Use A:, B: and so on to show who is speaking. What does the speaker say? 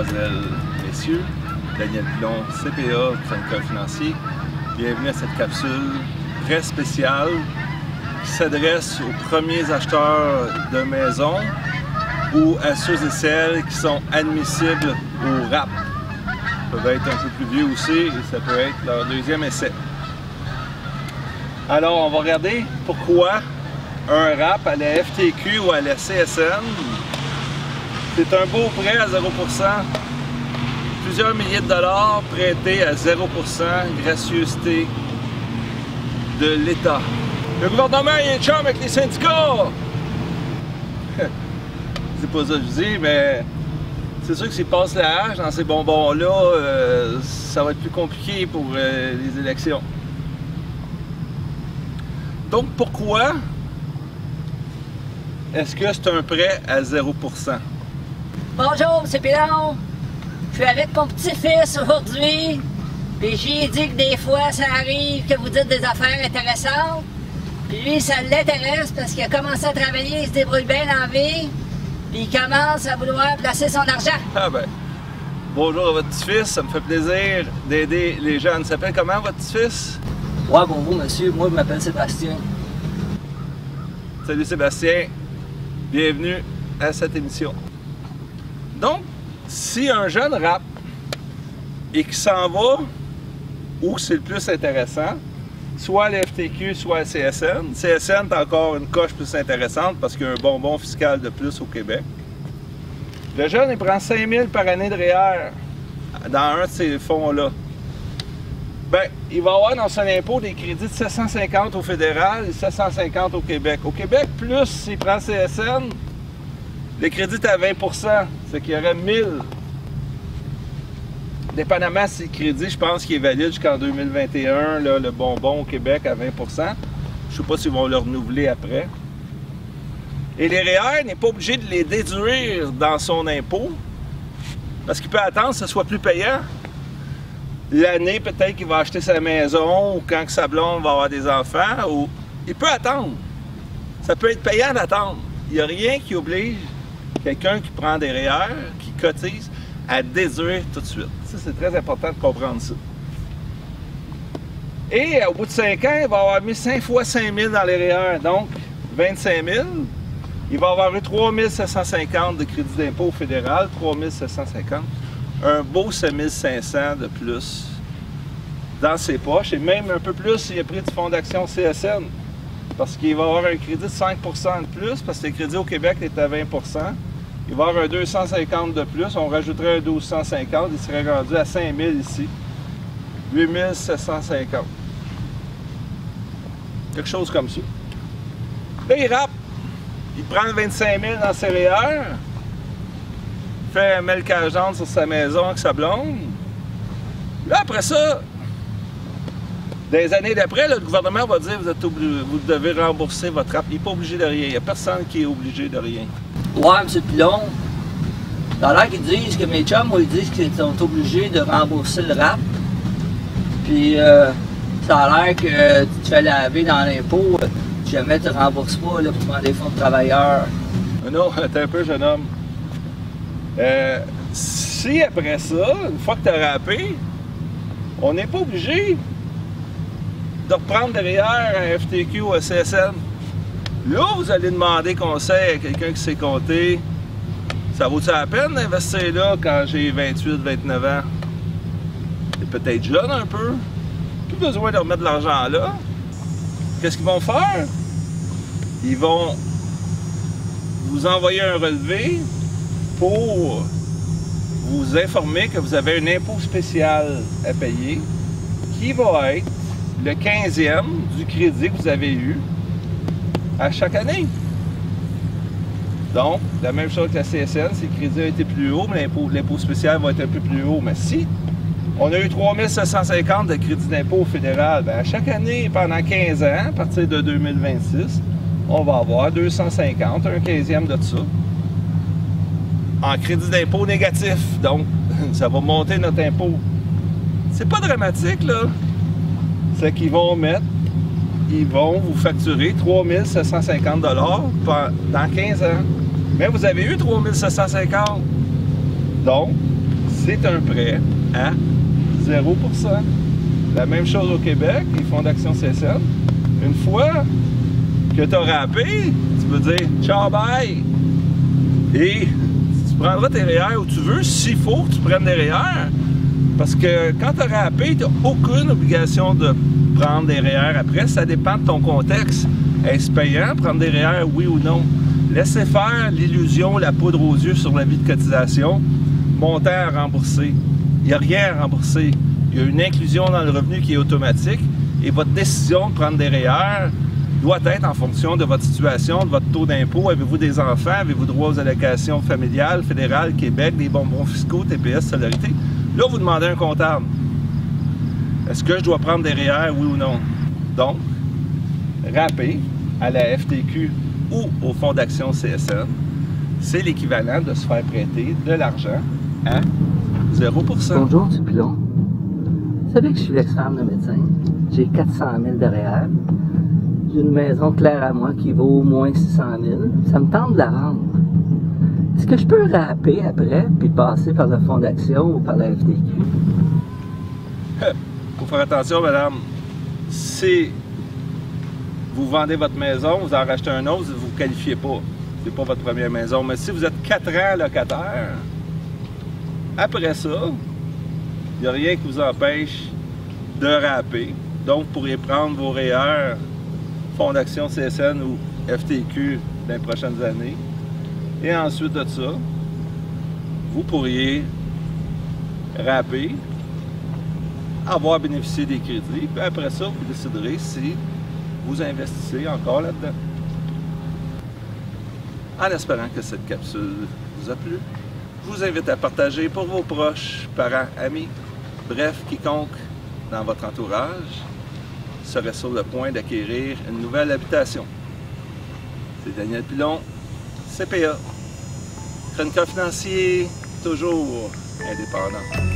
A: mesdemoiselles, messieurs, Daniel Pilon, CPA, chroniqueur financier. Bienvenue à cette capsule très spéciale qui s'adresse aux premiers acheteurs de maison ou à ceux et celles qui sont admissibles au RAP. Ça peut être un peu plus vieux aussi et ça peut être leur deuxième essai. Alors, on va regarder pourquoi un RAP à la FTQ ou à la CSN, c'est un beau prêt à 0%, plusieurs milliers de dollars prêtés à 0%, gracieuseté de l'État. Le gouvernement il est chum avec les syndicats! C'est pas ça que je dis, mais c'est sûr que s'ils passent la hache dans ces bonbons-là, ça va être plus compliqué pour les élections. Donc pourquoi est-ce que c'est un prêt à 0%?
B: Bonjour, c'est Pilon. Je suis avec mon petit-fils aujourd'hui. Puis j'ai dit que des fois, ça arrive que vous dites des affaires intéressantes. Puis lui, ça l'intéresse parce qu'il a commencé à travailler, il se débrouille bien dans la vie. Puis il commence à vouloir placer son argent.
A: Ah ben, bonjour à votre petit-fils, ça me fait plaisir d'aider les jeunes. Il s'appelle comment votre petit-fils?
B: Ouais, bonjour monsieur, moi je m'appelle Sébastien.
A: Salut Sébastien, bienvenue à cette émission. Donc, si un jeune rappe et qui s'en va où c'est le plus intéressant, soit à la FTQ, soit à la CSN. CSN est encore une coche plus intéressante parce qu'il y a un bonbon fiscal de plus au Québec. Le jeune, il prend 5 000 par année de REER dans un de ces fonds-là. Bien, il va avoir dans son impôt des crédits de 750 au fédéral et 750 au Québec. Au Québec, plus s'il prend CSN, les crédits est à 20 %, c'est qu'il y aurait 1000. Dépendamment si le crédit, je pense qu'il est valide jusqu'en 2021, là, le bonbon au Québec à 20 %. Je ne sais pas s'ils vont le renouveler après. Et les REER n'est pas obligé de les déduire dans son impôt parce qu'il peut attendre que ce soit plus payant. L'année, peut-être qu'il va acheter sa maison ou quand que sa blonde va avoir des enfants. Ou... Il peut attendre. Ça peut être payant d'attendre. Il n'y a rien qui oblige quelqu'un qui prend des REER, qui cotise, à déduire tout de suite. Ça, c'est très important de comprendre ça. Et au bout de 5 ans, il va avoir mis 5 fois 5 000 dans les REER, donc 25 000. Il va avoir eu 3 750 de crédit d'impôt fédéral, 3 750. Un beau 7 500 de plus dans ses poches, et même un peu plus s'il a pris du fonds d'action CSN, parce qu'il va avoir un crédit de 5 % de plus, parce que le crédit au Québec est à 20 %. Il va avoir un 250 de plus, on rajouterait un 1250, il serait rendu à 5 000 ici. 8 750. Quelque chose comme ça. Là, il rappe. Il prend 25 000 dans ses REER, fait un melcageante sur sa maison avec sa blonde. Là, après ça, des années d'après, le gouvernement va dire vous devez rembourser votre RAP. Il n'est pas obligé de rien. Il n'y a personne qui est obligé de rien.
B: Ouais, M. Pilon. Ça a l'air qu'ils disent que mes chums, moi, ils disent qu'ils sont obligés de rembourser le RAP. Puis, ça a l'air que tu te fais laver dans l'impôt, jamais tu ne rembourses pas là, pour prendre des fonds de travailleurs.
A: Non, t'es un peu jeune homme. Si après ça, une fois que tu as rappé, on n'est pas obligé de reprendre derrière un FTQ ou un CSN. Là, vous allez demander conseil à quelqu'un qui sait compter. Ça vaut-tu la peine d'investir là quand j'ai 28, 29 ans? C'est peut-être jeune un peu. Plus besoin de remettre de l'argent là. Qu'est-ce qu'ils vont faire? Ils vont vous envoyer un relevé pour vous informer que vous avez un impôt spécial à payer qui va être le 15e du crédit que vous avez eu à chaque année. Donc, la même chose que la CSN, si le crédit a été plus haut, mais l'impôt spécial va être un peu plus haut. Mais si on a eu 3 750 de crédit d'impôt fédéral, bien, à chaque année, pendant 15 ans, à partir de 2026, on va avoir 250, un 15e de ça, en crédit d'impôt négatif. Donc, ça va monter notre impôt. C'est pas dramatique, là. C'est qu'ils vont vous facturer 3 750 $ dans 15 ans. Mais vous avez eu 3 750. Donc, c'est un prêt à 0%. La même chose au Québec, les fonds d'action CSN. Une fois que tu as râpé, tu peux dire « ciao, bye ». Et tu prendras tes REER où tu veux, s'il faut que tu prennes des REER. Parce que quand tu as râpé, tu n'as aucune obligation de prendre des REER après. Ça dépend de ton contexte. Est-ce payant, prendre des REER, oui ou non? Laissez faire l'illusion, la poudre aux yeux sur l'avis de cotisation. Montant à rembourser. Il n'y a rien à rembourser. Il y a une inclusion dans le revenu qui est automatique. Et votre décision de prendre des REER doit être en fonction de votre situation, de votre taux d'impôt. Avez-vous des enfants? Avez-vous droit aux allocations familiales, fédérales, Québec, des bonbons fiscaux, TPS, Solidarité? Là, vous demandez un comptable. Est-ce que je dois prendre des REER, oui ou non? Donc, râper à la FTQ ou au fonds d'action CSN, c'est l'équivalent de se faire prêter de l'argent à 0%.
B: Bonjour, M. Pilon. Vous savez que je suis l'ex-femme de médecin. J'ai 400 000 de REER. J'ai une maison claire à moi qui vaut au moins 600 000. Ça me tente de la vendre. Est-ce que je peux râper après puis passer par le fonds d'action ou par la FTQ?
A: Faut faire attention, madame. Si vous vendez votre maison, vous en rachetez un autre, vous ne vous qualifiez pas. C'est pas votre première maison. Mais si vous êtes 4 ans locataire, après ça, il n'y a rien qui vous empêche de râper. Donc, vous pourriez prendre vos REER, fonds d'action CSN ou FTQ dans les prochaines années. Et ensuite de ça, vous pourriez râper, avoir bénéficié des crédits, puis après ça, vous déciderez si vous investissez encore là-dedans. En espérant que cette capsule vous a plu, je vous invite à partager pour vos proches, parents, amis, bref, quiconque dans votre entourage serait sur le point d'acquérir une nouvelle habitation. C'est Daniel Pilon, CPA, chroniqueur financier, toujours indépendant.